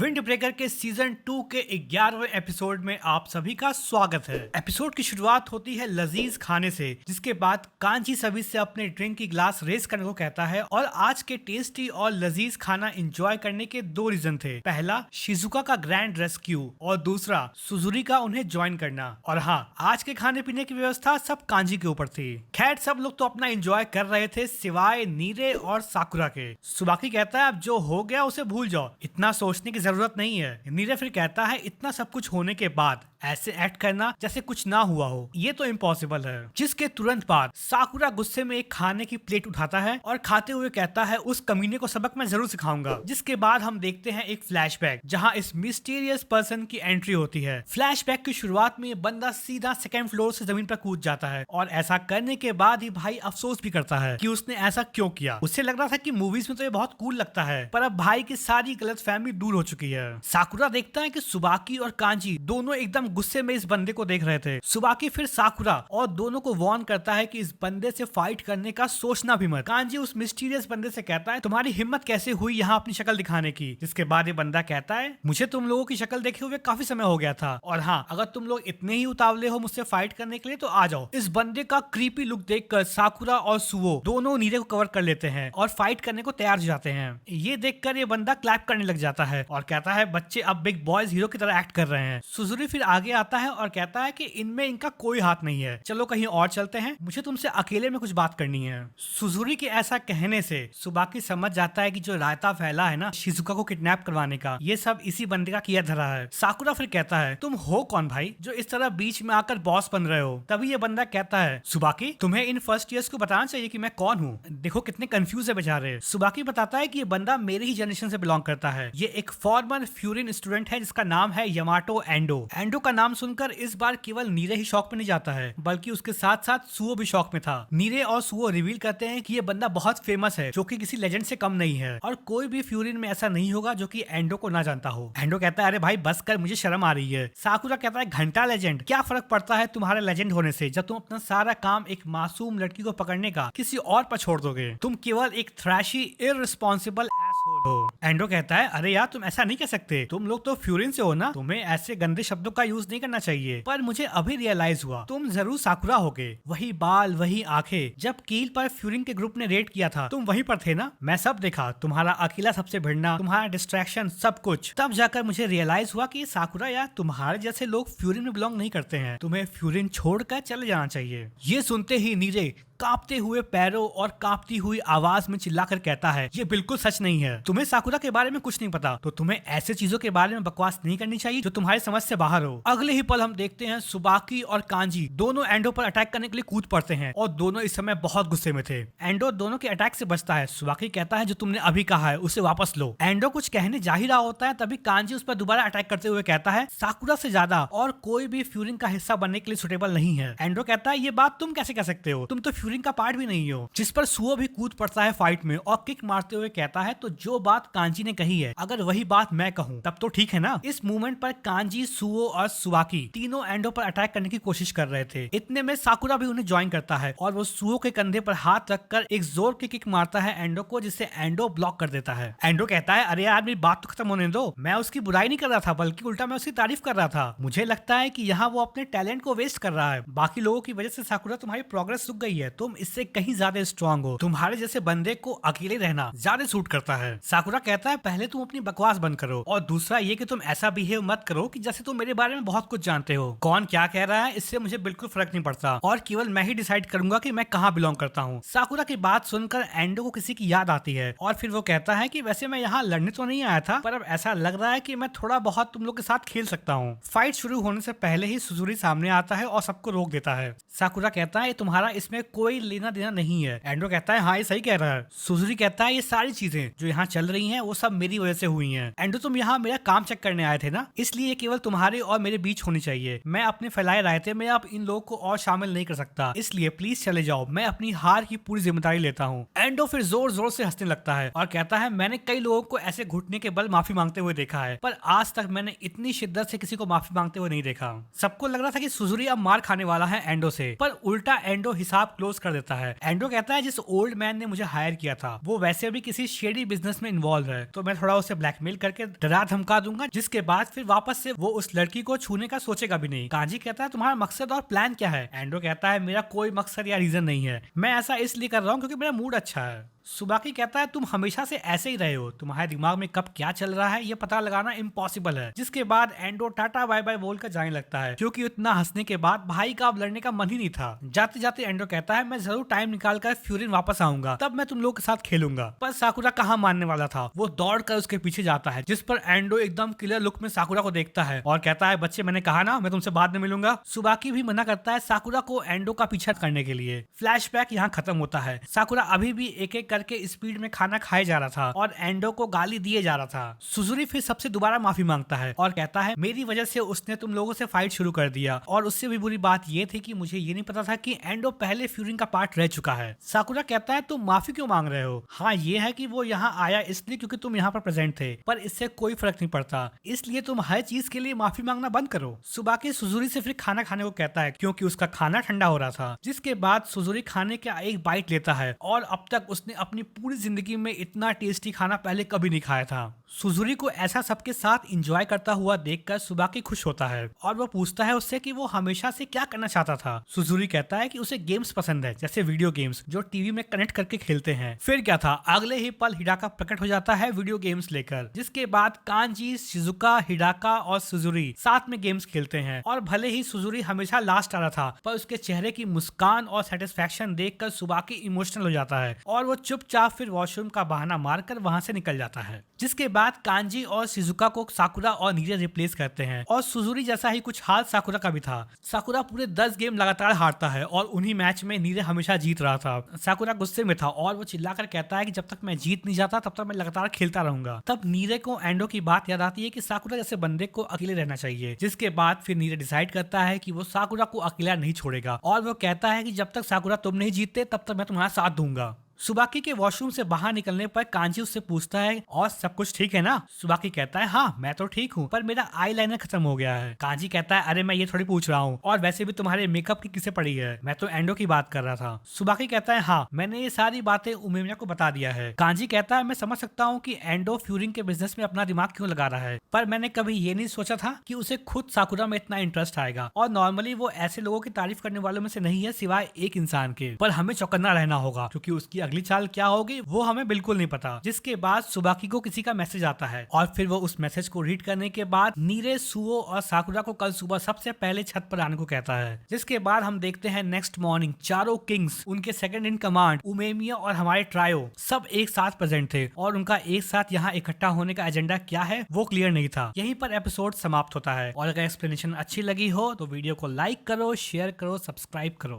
Wind breaker के season 2 के 11वें episode में आप सभी का स्वागत है। एपिसोड की शुरुआत होती है लजीज खाने से, जिसके बाद कांची सभी से अपने ड्रिंक की ग्लास रेस करने को कहता है और आज के टेस्टी और लजीज खाना एंजॉय करने के दो रीजन थे। पहला शिजुका का ग्रैंड रेस्क्यू और दूसरा सुजुरी का उन्हें ज्वाइन करना। और हाँ, आज के खाने पीने की व्यवस्था सब कांजी के ऊपर थी। खैर, सब लोग तो अपना एंजॉय कर रहे थे सिवाय नीरे और साकुरा के। सुबाकी कहता है अब जो हो गया उसे भूल जाओ, इतना सोचने की जरूरत नहीं है। नीरे फिर कहता है इतना सब कुछ होने के बाद ऐसे एक्ट करना जैसे कुछ ना हुआ हो, ये तो इम्पॉसिबल है। जिसके तुरंत बाद साकुरा गुस्से में एक खाने की प्लेट उठाता है और खाते हुए कहता है उस कमीने को सबक मैं जरूर सिखाऊंगा। जिसके बाद हम देखते हैं एक फ्लैशबैक जहां इस मिस्टीरियस पर्सन की एंट्री होती है। फ्लैशबैक की शुरुआत में ये बंदा सीधा सेकंड फ्लोर से जमीन पर कूद जाता है और ऐसा करने के बाद ही भाई अफसोस भी करता है कि उसने ऐसा क्यों किया। उसे लग रहा था कि मूवीज में तो ये बहुत कूल लगता है, पर अब भाई की सारी गलतफहमी दूर हो चुकी है। साकुरा देखता है कि सुबाकी और कांजी दोनों एकदम गुस्से में इस बंदे को देख रहे थे। सुबाकी फिर साकुरा और दोनों को वार्न करता है कि इस बंदे से फाइट करने का सोचना भी मत। कांजी उस मिस्टीरियस बंदे से कहता है तुम्हारी हिम्मत कैसे हुई यहाँ अपनी शक्ल दिखाने की। जिसके बाद ये बंदा कहता है मुझे तुम लोगों की शक्ल देखे हुए काफी समय हो गया था, और हाँ, अगर तुम लोग इतने ही उतावले हो मुझसे फाइट करने के लिए तो आ जाओ। इस बंदे का क्रीपी लुक देखकर साकुरा और सुओ दोनों नीरे को कवर कर लेते हैं और फाइट करने को तैयार हो जाते हैं। ये देखकर ये बंदा क्लैप करने लग जाता है और कहता है बच्चे अब बिग बॉयज हीरो की तरह एक्ट कर रहे हैं। सुजुरी फिर आगे आता है और कहता है कि इनमें इनका कोई हाथ नहीं है, चलो कहीं और चलते हैं, मुझे तुमसे अकेले में कुछ बात करनी है। सुजुरी के ऐसा कहने से सुबाकी समझ जाता है कि जो रायता फैला है ना शिजुका को किडनैप करवाने का, ये सब इसी बंदे का किया धरा है। साकुरा फिर कहता है तुम हो कौन भाई जो इस तरह बीच में आकर बॉस बन रहे हो। तभी ये बंदा कहता है सुबाकी तुम्हें इन फर्स्ट ईयर्स को बताना चाहिए कि मैं कौन हूँ। देखो कितने कंफ्यूज है बेचारे। सुबाकी बताता है कि ये बंदा मेरे ही जनरेशन से बिलोंग करता है। ये एक फॉर्मर फ्यूरिन स्टूडेंट है जिसका नाम है यमाटो एंडो। एंडो का नाम सुनकर इस बार केवल नीरे ही शॉक में नहीं जाता है, बल्कि उसके साथ साथ सुओ भी शॉक में था। नीरे और सुओ रिवील करते हैं कि ये बंदा बहुत फेमस है, जो कि किसी लेजेंड से कम नहीं है, और कोई भी फ्यूरिन में ऐसा नहीं होगा जो कि एंडो को ना जानता हो। एंडो कहता है अरे भाई बस कर, मुझे शर्म आ रही है। साकुरा कहता है घंटा लेजेंड, क्या फर्क पड़ता है तुम्हारे लेजेंड होने से जब तुम अपना सारा काम एक मासूम लड़की को पकड़ने का किसी और पर छोड़ दोगे। तुम केवल एक थ्रैशी इररिस्पॉन्सिबल एसहोल हो। एंडो कहता है अरे यार तुम ऐसा नहीं कह सकते, तुम लोग तो फ्यूरिन से हो ना, तुम्हें ऐसे गंदे शब्दों का यूज नहीं करना चाहिए। पर मुझे अभी रियलाइज हुआ तुम जरूर साकुरा होगे। वही बाल, वही आंखें, जब कील पर फ्यूरिन के ग्रुप ने रेड किया था तुम वहीं पर थे ना। मैं सब देखा, तुम्हारा अकेला सबसे भिड़ना, तुम्हारा डिस्ट्रैक्शन, सब कुछ। तब जाकर मुझे रियलाइज हुआ कि साकुरा यार तुम्हारे जैसे लोग फ्यूरिन में बिलोंग नहीं करते हैं, तुम्हें फ्यूरिन छोड़कर चले जाना चाहिए। ये सुनते ही नीरे कांपते हुए पैरों और कांपती हुई आवाज में चिल्लाकर कहता है ये बिल्कुल सच नहीं है, तुम्हें साकुरा के बारे में कुछ नहीं पता, तो तुम्हें ऐसे चीजों के बारे में बकवास नहीं करनी चाहिए जो तुम्हारी समझ से बाहर हो। अगले ही पल हम देखते हैं सुबाकी और कांजी दोनों एंडो पर अटैक करने के लिए कूद पड़ते हैं और दोनों इस समय बहुत गुस्से में थे। एंडो दोनों के अटैक से बचता है। सुबाकी कहता है जो तुमने अभी कहा है उसे वापस लो। एंडो कुछ कहने जा ही रहा होता है, तभी कांजी उस पर दोबारा अटैक करते हुए कहता है साकुरा से ज्यादा और कोई भी फ्यूरिन का हिस्सा बनने के लिए सुटेबल नहीं है। एंडो कहता है ये बात तुम कैसे कह सकते हो, तुम तो फ्यूरिन का पार्ट भी नहीं हो। जिस पर सुओ भी कूद पड़ता है फाइट में और किक मारते हुए कहता है तो जो बात कांजी ने कही है अगर वही बात मैं कहूँ तब तो ठीक है ना। इस मूवमेंट पर कांजी, सुओ और सुबाकी तीनों एंडो पर अटैक करने की कोशिश कर रहे थे। इतने में साकुरा भी उन्हें ज्वाइन करता है और वो सुओ के कंधे पर हाथ रखकर एक जोर की किक मारता है एंडो को, जिससे एंडो ब्लॉक कर देता है। एंडो कहता है अरे यार मेरी बात तो खत्म होने दो, मैं उसकी बुराई नहीं कर रहा था बल्कि उल्टा मैं उसकी तारीफ कर रहा था। मुझे लगता है कि यहाँ वो अपने टैलेंट को वेस्ट कर रहा है, बाकी लोगों की वजह से साकुरा तुम्हारी प्रोग्रेस रुक गई है, तुम इससे कहीं ज्यादा स्ट्रॉन्ग हो, तुम्हारे जैसे बंदे को अकेले रहना ज्यादा सूट करता है। साकुरा कहता है पहले तुम अपनी बकवास बंद करो और दूसरा ये कि तुम ऐसा बिहेव मत करो कि जैसे तुम मेरे बारे में बहुत कुछ जानते हो। कौन क्या कह रहा है इससे मुझे बिल्कुल फर्क नहीं पड़ता और केवल मैं ही डिसाइड करूंगा कि मैं कहाँ बिलोंग करता हूँ। साकुरा की बात सुनकर एंडो को किसी की याद आती है और फिर वो कहता है कि वैसे मैं यहाँ लड़ने तो नहीं आया था, पर अब ऐसा लग रहा है कि मैं थोड़ा बहुत तुम लोग के साथ खेल सकता हूँ। फाइट शुरू होने से पहले ही सुजुरी सामने आता है और सबको रोक देता है। साकुरा कहता है तुम्हारा इसमें कोई लेना देना नहीं है। एंडो कहता है हाँ ये सही कह रहा है। सुजुरी कहता है ये सारी चीजें जो यहाँ चल रही हैं वो सब मेरी वजह से हुई हैं। एंडो तुम यहाँ मेरा काम चेक करने आए थे ना, इसलिए ये केवल तुम्हारे और मेरे बीच होनी चाहिए। मैं अपने फैलाए रायते में अब इन लोगों को और शामिल नहीं कर सकता, इसलिए प्लीज चले जाओ, मैं अपनी हार की पूरी जिम्मेदारी लेता हूँ। एंडो फिर जोर जोर से हंसने लगता है और कहता है मैंने कई लोगों को ऐसे घुटने के बल माफी मांगते हुए देखा है, पर आज तक मैंने इतनी शिद्दत से किसी को माफी मांगते हुए नहीं देखा। सबको लग रहा था कि सुजुरी अब मार खाने वाला है एंडो से, पर उल्टा एंडो हिसाब क्लोज कर देता है। एंडो कहता है जिस ओल्ड मैन ने मुझे हायर किया था वो वैसे भी किसी शेडी बिजनेस में इन्वॉल्व है, तो मैं थोड़ा उसे ब्लैकमेल करके डरा धमका दूंगा, जिसके बाद फिर वापस से वो उस लड़की को छूने का सोचेगा भी नहीं। कांजी कहता है तुम्हारा मकसद और प्लान क्या है? एंडो कहता है मेरा कोई मकसद या रीजन नहीं है, मैं ऐसा इसलिए कर रहा हूँ क्योंकि मेरा मूड अच्छा है। सुबाकी कहता है तुम हमेशा से ऐसे ही रहे हो, तुम्हारे दिमाग में कब क्या चल रहा है ये पता लगाना इम्पॉसिबल है। जिसके बाद एंडो टाटा बाय बाय बोलकर जाने लगता है, क्योंकि उतना हंसने के बाद भाई का अब लड़ने का मन ही नहीं था। जाते जाते एंडो कहता है मैं जरूर टाइम निकाल कर फ्यूरिन वापस आऊंगा, तब मैं तुम लोग के साथ खेलूंगा। पर साकुरा कहाँ मानने वाला था, वो दौड़ कर उसके पीछे जाता है, जिस पर एंडो एकदम क्लियर लुक में साकुरा को देखता है और कहता है बच्चे मैंने कहा ना मैं तुमसे बाद में मिलूंगा। सुबाकी भी मना करता है साकुरा को एंडो का पीछा करने के लिए। फ्लैशबैक यहाँ खत्म होता है। साकुरा अभी भी एक एक करके स्पीड में खाना खाए जा रहा था और एंडो को गाली दिए जा रहा था। सुजुरी फिर सबसे दोबारा माफी मांगता है और कहता है मेरी वजह से उसने तुम लोगों से फाइट शुरू कर दिया, और उससे भी बुरी बात ये थी कि मुझे ये नहीं पता था कि एंडो पहले फ्यूरिन का पार्ट रह चुका है। साकुरा कहता है तुम माफी क्यों मांग रहे हो? हाँ ये है कि वो यहाँ आया इसलिए क्योंकि तुम यहाँ पर प्रेजेंट थे, पर इससे कोई फर्क नहीं पड़ता, इसलिए तुम हर चीज के लिए माफी मांगना बंद करो। सुबाकी सुजुरी से फिर खाना खाने को कहता है क्योंकि उसका खाना ठंडा हो रहा था। जिसके बाद सुजुरी खाने का एक बाइट लेता है और अब तक उसने अपनी पूरी जिंदगी में इतना टेस्टी खाना पहले कभी नहीं खाया था। सुजुरी को ऐसा सबके साथ एंजॉय करता हुआ देखकर सुबाकी खुश होता है और वो पूछता है उससे कि वो हमेशा से क्या करना चाहता था। सुजुरी कहता है कि उसे गेम्स पसंद है, जैसे वीडियो गेम्स जो टीवी में कनेक्ट करके खेलते हैं। फिर क्या था, अगले ही पल हिडाका प्रकट हो जाता है वीडियो गेम्स लेकर, जिसके बाद कांजी, शिजुका, हिडाका और सुजुरी साथ में गेम्स खेलते हैं। और भले ही सुजुरी हमेशा लास्ट आ रहा था, पर उसके चेहरे की मुस्कान और सेटिस्फेक्शन देखकर सुबाकी इमोशनल हो जाता है और वो चुपचाप फिर वॉशरूम का बहाना मारकर वहां से निकल जाता है। जिसके बाद कांजी और शिजुका को साकुरा और नीरे रिप्लेस करते हैं और सुजुरी जैसा ही कुछ हाल साकुरा का भी था। साकुरा पूरे 10 गेम लगातार हारता है और उन्हीं मैच में नीरे हमेशा जीत रहा था। साकुरा गुस्से में था और वो चिल्लाकर कहता है कि जब तक मैं जीत नहीं जाता तब तक मैं लगातार खेलता रहूंगा। तब नीरे को एंडो की बात याद आती है कि साकुरा जैसे बंदे को अकेले रहना चाहिए। जिसके बाद फिर नीरे डिसाइड करता है कि वो साकुरा को अकेला नहीं छोड़ेगा और वो कहता है कि जब तक साकुरा तुम नहीं जीतते तब तक मैं तुम्हारा साथ दूंगा। सुबाकी के वॉशरूम से बाहर निकलने पर कांजी उससे पूछता है और सब कुछ ठीक है ना? सुबाकी कहता है हाँ मैं तो ठीक हूँ, पर मेरा आई लाइनर खत्म हो गया है। कांजी कहता है अरे मैं ये थोड़ी पूछ रहा हूँ, और वैसे भी तुम्हारे मेकअप की किसे पड़ी है, मैं तो एंडो की बात कर रहा था। सुबाकी कहता है हाँ मैंने ये सारी बातें उमेमिया को बता दिया है। कांजी कहता है मैं समझ सकता हूँ कि एंडो फ्यूरिन के बिजनेस में अपना दिमाग क्यों लगा रहा है, पर मैंने कभी ये नहीं सोचा था कि उसे खुद साकुरा में इतना इंटरेस्ट आएगा, और नॉर्मली वो ऐसे लोगों की तारीफ करने वालों में से नहीं है सिवाय एक इंसान के। पर हमें चौकन्ना रहना होगा क्योंकि उसकी अगली चाल क्या होगी वो हमें बिल्कुल नहीं पता। जिसके बाद सुबाकी को किसी का मैसेज आता है और फिर वो उस मैसेज को रीड करने के बाद नीरे, सुओ और साकुरा को कल सुबह सबसे पहले छत पर आने को कहता है। जिसके बाद हम देखते हैं नेक्स्ट मॉर्निंग चारों किंग्स, उनके सेकंड इन कमांड उमेमिया और हमारे ट्रायो सब एक साथ प्रेजेंट थे, और उनका एक साथ यहाँ इकट्ठा होने का एजेंडा क्या है वो क्लियर नहीं था। यहीं पर एपिसोड समाप्त होता है, और अगर एक्सप्लेनेशन अच्छी लगी हो तो वीडियो को लाइक करो, शेयर करो, सब्सक्राइब करो।